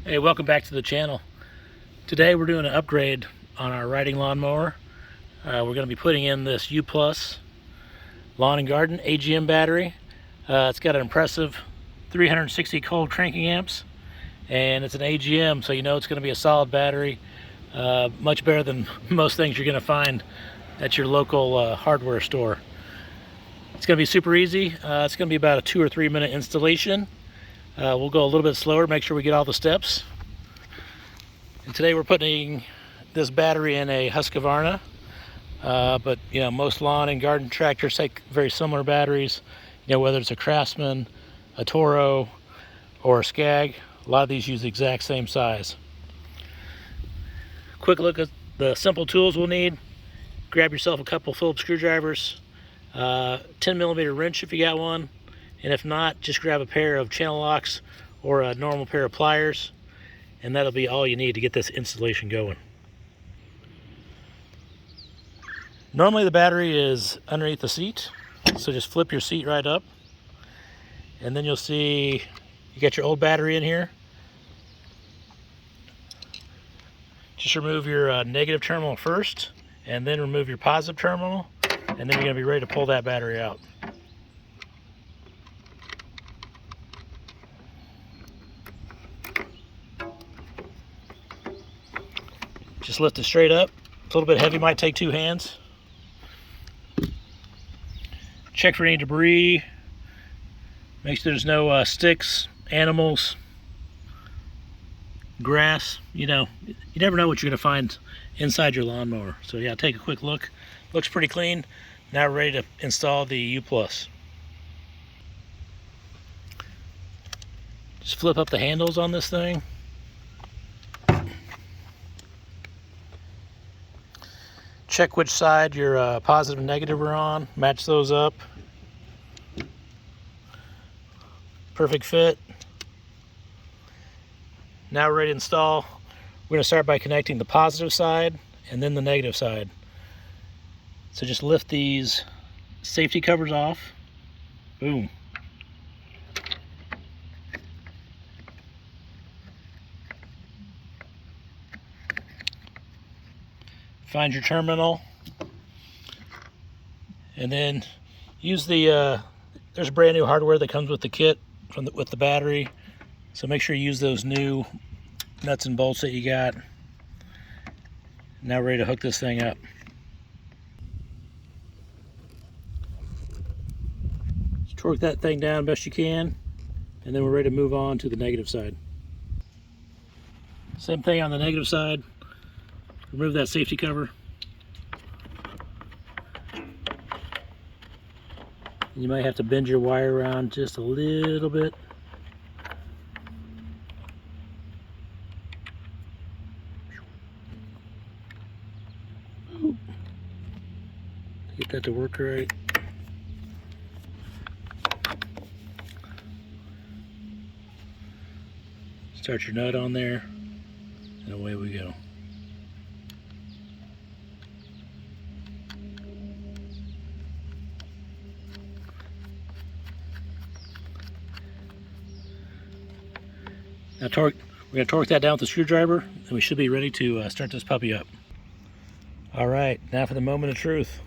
Hey, welcome back to the channel. Today we're doing an upgrade on our riding lawnmower. We're going to be putting in this UPlus Lawn and Garden AGM battery. It's got an impressive 360 cold cranking amps, and it's an AGM, so you know it's going to be a solid battery. Much better than most things you're going to find at your local hardware store. It's going to be super easy. It's going to be about a 2 or 3 minute installation. We'll go a little bit slower, make sure we get all the steps. And today we're putting this battery in a Husqvarna, but you know, most lawn and garden tractors take very similar batteries. You know, whether it's a Craftsman, a Toro, or a Skag, a lot of these use the exact same size. Quick look at the simple tools we'll need. Grab yourself a couple Phillips screwdrivers, 10mm wrench if you got one. And if not, just grab a pair of channel locks or a normal pair of pliers, and that'll be all you need to get this installation going. Normally the battery is underneath the seat, so just flip your seat right up, and then you'll see you got your old battery in here. Just remove your negative terminal first, and then remove your positive terminal, and then you're going to be ready to pull that battery out. Just lift it straight up. It's a little bit heavy, might take 2 hands. Check for any debris. Make sure there's no sticks, animals, grass. You know, you never know what you're going to find inside your lawnmower. So yeah, take a quick look. Looks pretty clean. Now we're ready to install the UPlus. Just flip up the handles on this thing. Check which side your positive and negative are on. Match those up. Perfect fit. Now we're ready to install. We're going to start by connecting the positive side and then the negative side. So just lift these safety covers off. Boom. Find your terminal, and then use the there's brand new hardware that comes with the kit with the battery, so make sure you use those new nuts and bolts that you got. Now we're ready to hook this thing up. Just torque that thing down best you can, and then we're ready to move on to the negative side. Same thing on the negative side. Remove that safety cover. You might have to bend your wire around just a little bit. Get that to work right. Start your nut on there, and away we go. Now we're going to torque that down with the screwdriver, and we should be ready to start this puppy up. All right, now for the moment of truth.